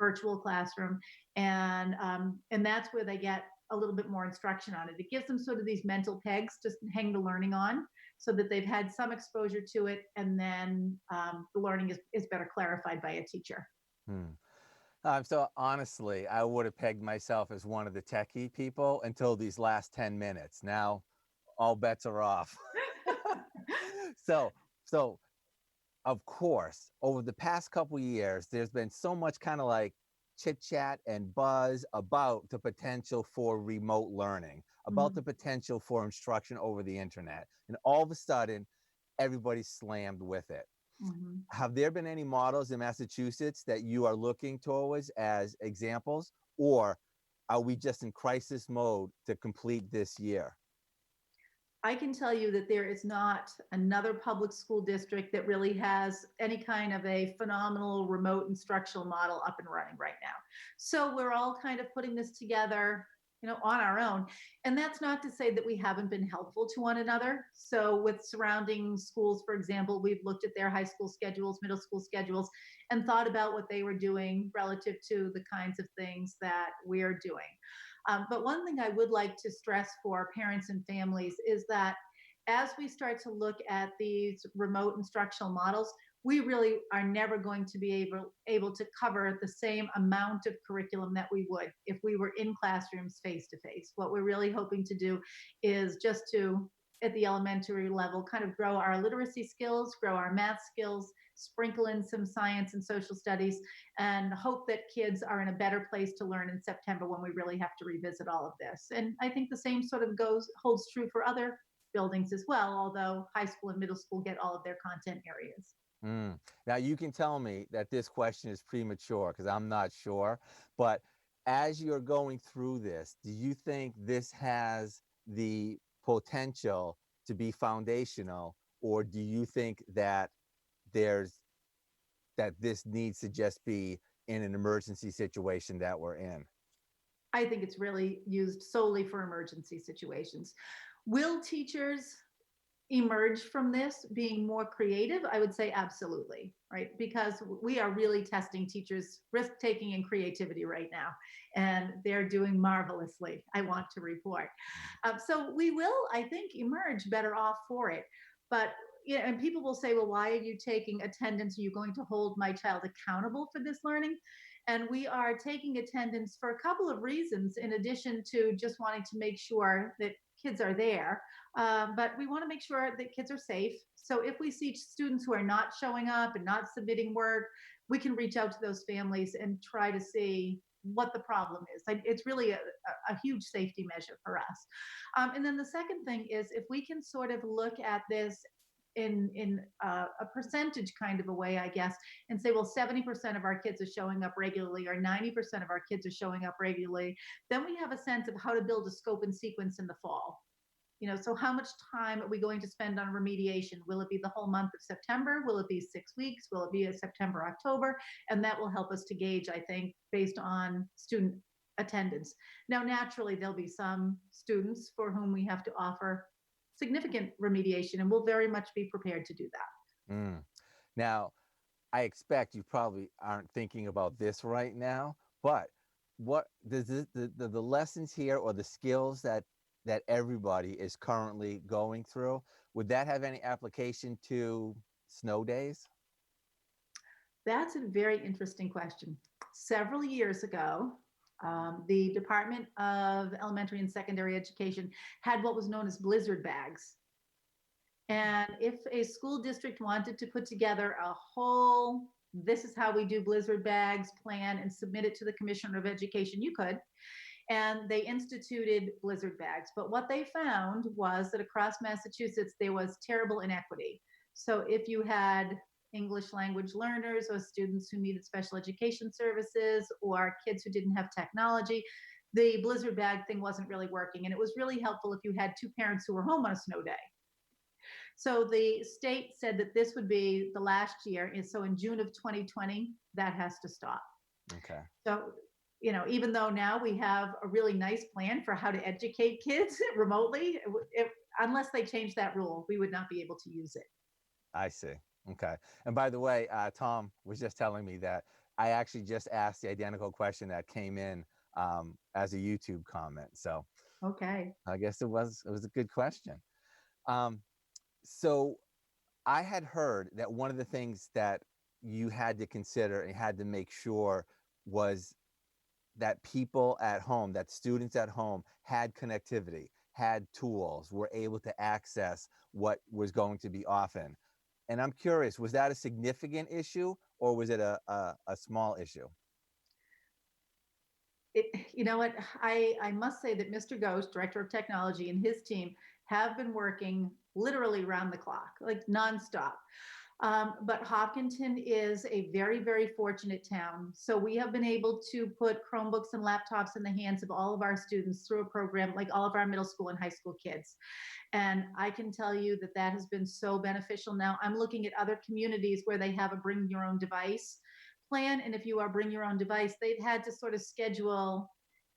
virtual classroom. And that's where they get a little bit more instruction on it. It gives them sort of these mental pegs to hang the learning on so that they've had some exposure to it. And then the learning is better clarified by a teacher. So honestly, I would have pegged myself as one of the techie people until these last 10 minutes. Now all bets are off. So of course, over the past couple of years, there's been so much kind of like chit chat and buzz about the potential for remote learning, about the potential for instruction over the internet. And all of a sudden, everybody's slammed with it. Mm-hmm. Have there been any models in Massachusetts that you are looking towards as examples, or are we just in crisis mode to complete this year? I can tell you that there is not another public school district that really has any kind of a phenomenal remote instructional model up and running right now. So we're all kind of putting this together, on our own. And that's not to say that we haven't been helpful to one another. So with surrounding schools, for example, we've looked at their high school schedules, middle school schedules, and thought about what they were doing relative to the kinds of things that we're doing. But one thing I would like to stress for parents and families is that as we start to look at these remote instructional models, we really are never going to be able to cover the same amount of curriculum that we would if we were in classrooms face to face. What we're really hoping to do is just to, at the elementary level, kind of grow our literacy skills, grow our math skills, sprinkle in some science and social studies, and hope that kids are in a better place to learn in September when we really have to revisit all of this. And I think the same sort of holds true for other buildings as well, although high school and middle school get all of their content areas. Now, you can tell me that this question is premature because I'm not sure. But as you're going through this, do you think this has the potential to be foundational, or do you think that this needs to just be in an emergency situation that we're in? I think it's really used solely for emergency situations. Will teachers emerge from this being more creative? I would say absolutely, right? Because we are really testing teachers' risk taking and creativity right now, and they're doing marvelously, I want to report. So we will, I think, emerge better off for it. But yeah, and people will say, well, why are you taking attendance? Are you going to hold my child accountable for this learning? And we are taking attendance for a couple of reasons, in addition to just wanting to make sure that kids are there. But we want to make sure that kids are safe. So if we see students who are not showing up and not submitting work, we can reach out to those families and try to see what the problem is. It's really a huge safety measure for us. And then the second thing is, if we can sort of look at this in a percentage kind of a way, I guess, and say, well, 70% of our kids are showing up regularly, or 90% of our kids are showing up regularly, then we have a sense of how to build a scope and sequence in the fall. So how much time are we going to spend on remediation? Will it be the whole month of September? Will it be 6 weeks? Will it be a September, October? And that will help us to gauge, I think, based on student attendance. Now, naturally, there'll be some students for whom we have to offer significant remediation, and we'll very much be prepared to do that. Now, I expect you probably aren't thinking about this right now, but what does the lessons here, or the skills that everybody is currently going through, would that have any application to snow days? That's a very interesting question. Several years ago, the Department of Elementary and Secondary Education had what was known as blizzard bags. And if a school district wanted to put together a whole, this is how we do blizzard bags plan and submit it to the Commissioner of Education, you could. And they instituted blizzard bags. But what they found was that across Massachusetts, there was terrible inequity. So if you had English language learners, or students who needed special education services, or kids who didn't have technology, the blizzard bag thing wasn't really working. And it was really helpful if you had two parents who were home on a snow day. So the state said that this would be the last year. And so in June of 2020, that has to stop. Okay. So, even though now we have a really nice plan for how to educate kids remotely, unless they change that rule, we would not be able to use it. I see. Okay. And by the way, Tom was just telling me that I actually just asked the identical question that came in as a YouTube comment. So okay, I guess it was a good question. So I had heard that one of the things that you had to consider and had to make sure was that people at home, that students at home had connectivity, had tools, were able to access what was going to be often. And I'm curious, was that a significant issue, or was it a small issue? You know what? I must say that Mr. Ghost, Director of Technology, and his team have been working literally round the clock, like nonstop. But Hopkinton is a very, very fortunate town. So we have been able to put Chromebooks and laptops in the hands of all of our students through a program, like all of our middle school and high school kids. And I can tell you that that has been so beneficial. Now I'm looking at other communities where they have a bring your own device plan. And if you are bring your own device, they've had to sort of schedule.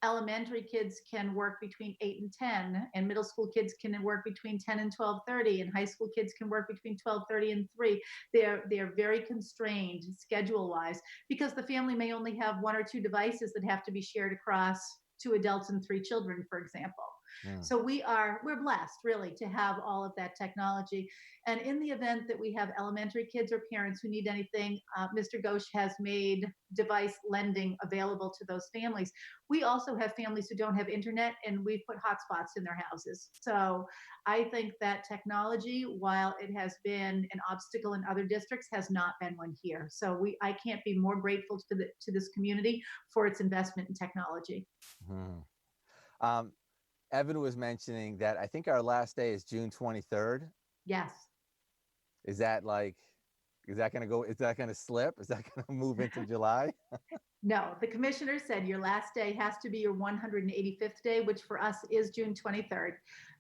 Elementary kids can work between 8 and 10, and middle school kids can work between 10 and 12:30, and high school kids can work between 12:30 and 3. They're very constrained schedule wise, because the family may only have one or two devices that have to be shared across 2 adults and 3 children, for example. Mm. So we're blessed really to have all of that technology. And in the event that we have elementary kids or parents who need anything, Mr. Ghosh has made device lending available to those families. We also have families who don't have internet, and we've put hotspots in their houses. So I think that technology, while it has been an obstacle in other districts, has not been one here. So I can't be more grateful to this community for its investment in technology. Mm. Um, Evan was mentioning that I think our last day is June 23rd. Yes. Is that like, is that going to slip? Is that going to move into July? No, the commissioner said your last day has to be your 185th day, which for us is June 23rd.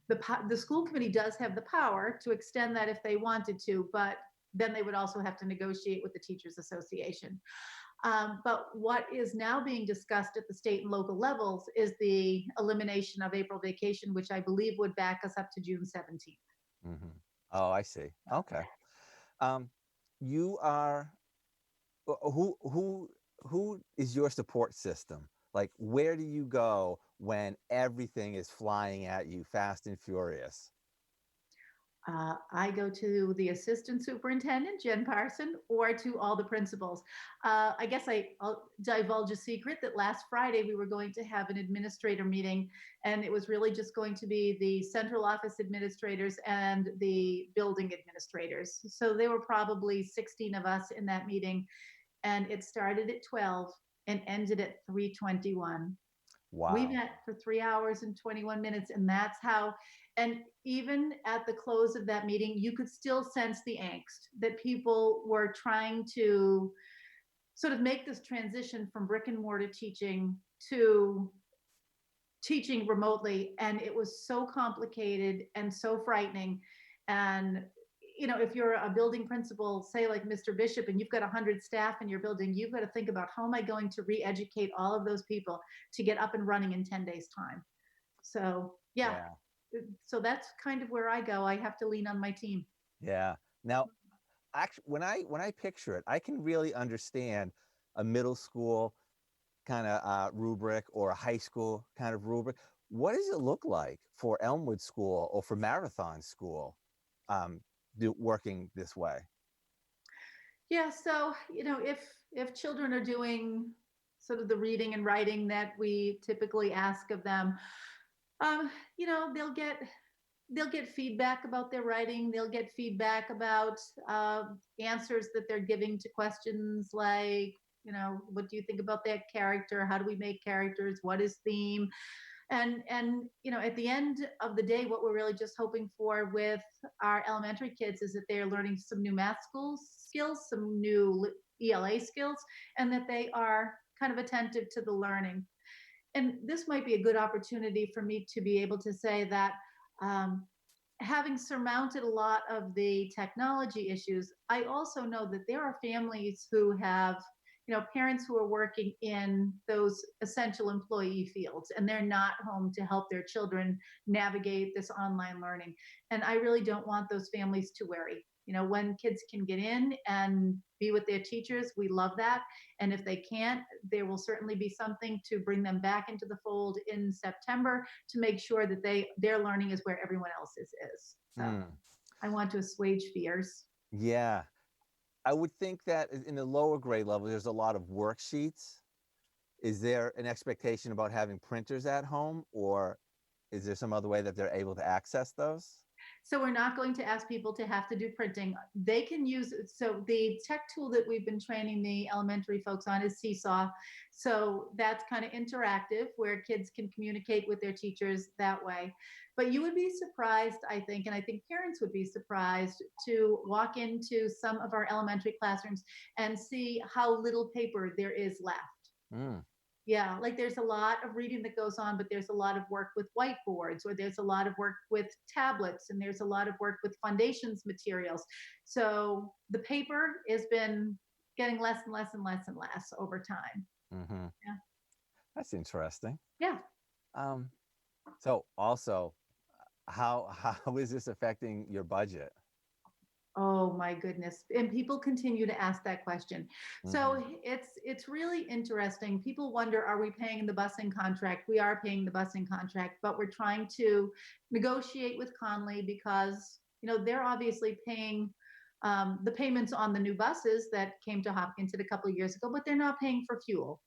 The school committee does have the power to extend that if they wanted to, but then they would also have to negotiate with the Teachers Association. But what is now being discussed at the state and local levels is the elimination of April vacation, which I believe would back us up to June 17th. Mm-hmm. Oh, I see. Okay. You are who is your support system? Like, where do you go when everything is flying at you fast and furious? I go to the assistant superintendent, Jen Parson, or to all the principals. I guess I'll divulge a secret that last Friday we were going to have an administrator meeting, and it was really just going to be the central office administrators and the building administrators. So there were probably 16 of us in that meeting, and it started at 12 and ended at 3:21. Wow. We met for 3 hours and 21 minutes, and that's how. And even at the close of that meeting, you could still sense the angst that people were trying to sort of make this transition from brick and mortar teaching to teaching remotely. And it was so complicated and so frightening. And if you're a building principal, say like Mr. Bishop, and you've got 100 staff in your building, you've got to think about how am I going to re-educate all of those people to get up and running in 10 days time. So yeah. So that's kind of where I go. I have to lean on my team. Yeah. Now, actually, when I picture it, I can really understand a middle school kind of rubric or a high school kind of rubric. What does it look like for Elmwood School or for Marathon School working this way? Yeah. So if children are doing sort of the reading and writing that we typically ask of them, they'll get feedback about their writing. They'll get feedback about answers that they're giving to questions like, what do you think about that character? How do we make characters? What is theme? And at the end of the day, what we're really just hoping for with our elementary kids is that they're learning some new math skills, some new ELA skills, and that they are kind of attentive to the learning. And this might be a good opportunity for me to be able to say that having surmounted a lot of the technology issues, I also know that there are families who have, parents who are working in those essential employee fields, and they're not home to help their children navigate this online learning. And I really don't want those families to worry. When kids can get in and be with their teachers, we love that. And if they can't, there will certainly be something to bring them back into the fold in September to make sure that their learning is where everyone else's is. So I want to assuage fears. Yeah. I would think that in the lower grade level, there's a lot of worksheets. Is there an expectation about having printers at home, or is there some other way that they're able to access those? So we're not going to ask people to have to do printing. They can use, so the tech tool that we've been training the elementary folks on is Seesaw. So that's kind of interactive where kids can communicate with their teachers that way. But you would be surprised, I think, and I think parents would be surprised to walk into some of our elementary classrooms and see how little paper there is left. Yeah, like there's a lot of reading that goes on, but there's a lot of work with whiteboards, or there's a lot of work with tablets, and there's a lot of work with foundations materials. So the paper has been getting less and less and less and less over time. Yeah. That's interesting. Yeah. So also, how is this affecting your budget? Oh my goodness. And people continue to ask that question. So it's really interesting. People wonder, are we paying the busing contract? We are paying the busing contract, but we're trying to negotiate with Conley because, they're obviously paying the payments on the new buses that came to Hopkinton a couple of years ago, but they're not paying for fuel.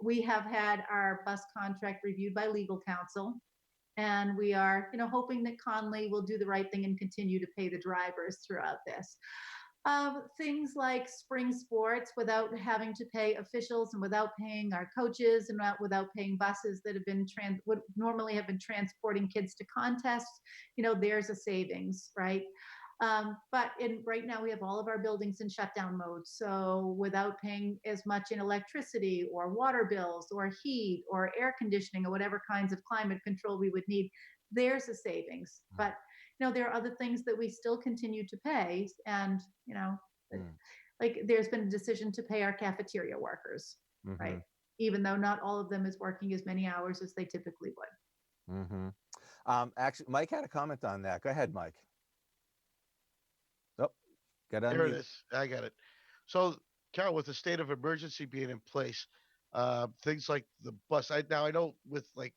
We have had our bus contract reviewed by legal counsel. And we are, hoping that Conley will do the right thing and continue to pay the drivers throughout this. Things like spring sports without having to pay officials and without paying our coaches and without paying buses that have been would normally have been transporting kids to contests. There's a savings, right? But right now we have all of our buildings in shutdown mode. So without paying as much in electricity or water bills or heat or air conditioning or whatever kinds of climate control we would need, there's a savings. But, there are other things that we still continue to pay. And, like there's been a decision to pay our cafeteria workers, right? Even though not all of them is working as many hours as they typically would. Actually, Mike had a comment on that. Go ahead, Mike. There it is. I got it. So, Carol, with the state of emergency being in place, things like the bus. I know with like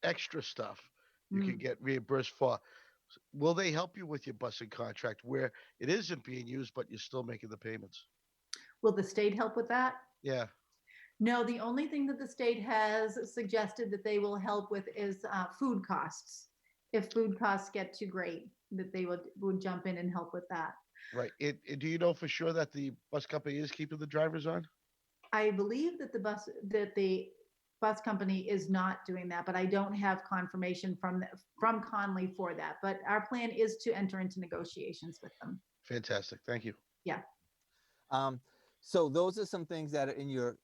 extra stuff you can get reimbursed for. Will they help you with your busing contract where it isn't being used, but you're still making the payments? Will the state help with that? Yeah. No, the only thing that the state has suggested that they will help with is food costs. If food costs get too great, that they would jump in and help with that. Right. Do you know for sure that the bus company is keeping the drivers on? I believe that the bus company is not doing that, but I don't have confirmation from Conley for that. But our plan is to enter into negotiations with them. Fantastic. Thank you. Yeah. So those are some things that are in your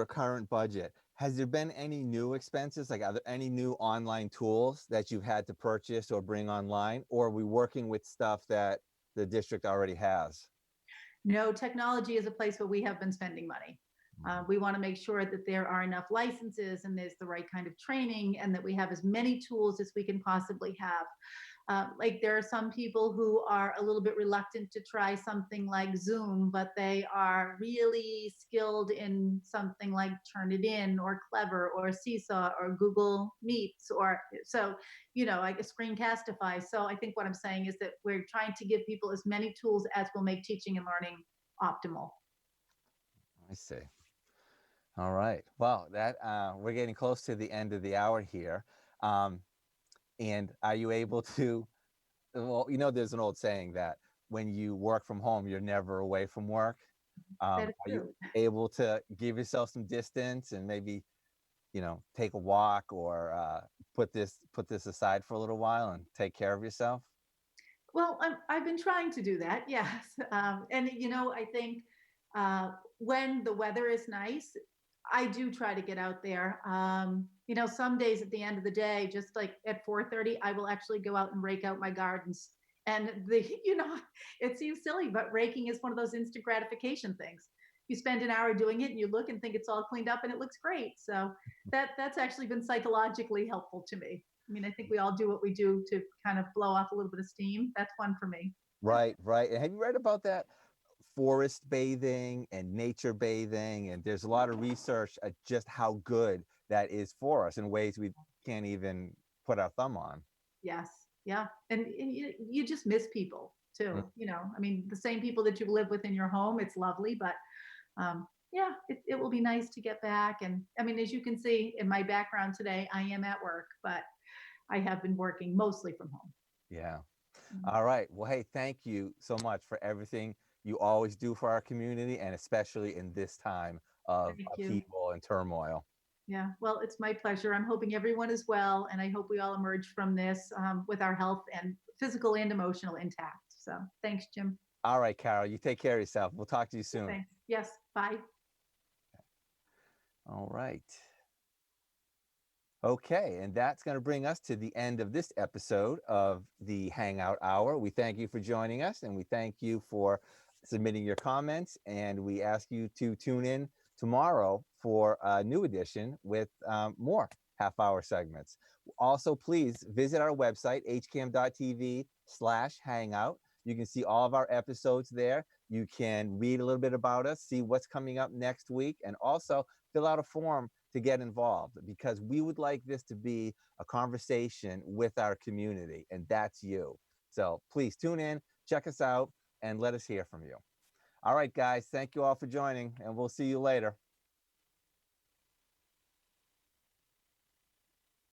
current budget. Has there been any new expenses? Like, are there any new online tools that you've had to purchase or bring online, or are we working with stuff that the district already has? No, technology is a place where we have been spending money. We want to make sure that there are enough licenses and there's the right kind of training and that we have as many tools as we can possibly have. Like there are some people who are a little bit reluctant to try something like Zoom, but they are really skilled in something like Turnitin or Clever or Seesaw or Google Meets or so, like a Screencastify. So I think what I'm saying is that we're trying to give people as many tools as will make teaching and learning optimal. I see. All right. Well, that we're getting close to the end of the hour here. And are you able to, well, there's an old saying that when you work from home, you're never away from work. Are you able to give yourself some distance and maybe, take a walk or put this aside for a little while and take care of yourself? Well, I've been trying to do that. Yes. And, I think when the weather is nice, I do try to get out there. Some days at the end of the day, just like at 4:30, I will actually go out and rake out my gardens. And it seems silly, but raking is one of those instant gratification things. You spend an hour doing it and you look and think it's all cleaned up and it looks great. So that's actually been psychologically helpful to me. I mean, I think we all do what we do to kind of blow off a little bit of steam. That's fun for me. Right. And have you read about that? Forest bathing and nature bathing, and there's a lot of research at just how good that is for us in ways we can't even put our thumb on. Yes. Yeah. And you just miss people too. I mean, the same people that you live with in your home, it's lovely, but it will be nice to get back. And I mean, as you can see in my background today, I am at work, but I have been working mostly from home. Yeah. All right. Well, hey, thank you so much for everything you always do for our community, and especially in this time of upheaval and turmoil. Yeah, well, it's my pleasure. I'm hoping everyone is well, and I hope we all emerge from this with our health and physical and emotional intact. So thanks, Jim. All right, Carol, you take care of yourself. We'll talk to you soon. Thanks. Yes, bye. All right. Okay, and that's going to bring us to the end of this episode of the Hangout Hour. We thank you for joining us, and we thank you for submitting your comments, and we ask you to tune in tomorrow for a new edition with more half-hour segments. Also, please visit our website, hcam.tv/hangout. You can see all of our episodes there. You can read a little bit about us, see what's coming up next week, and also fill out a form to get involved, because we would like this to be a conversation with our community, and that's you. So please tune in, check us out, and let us hear from you. All right, guys, thank you all for joining, and we'll see you later.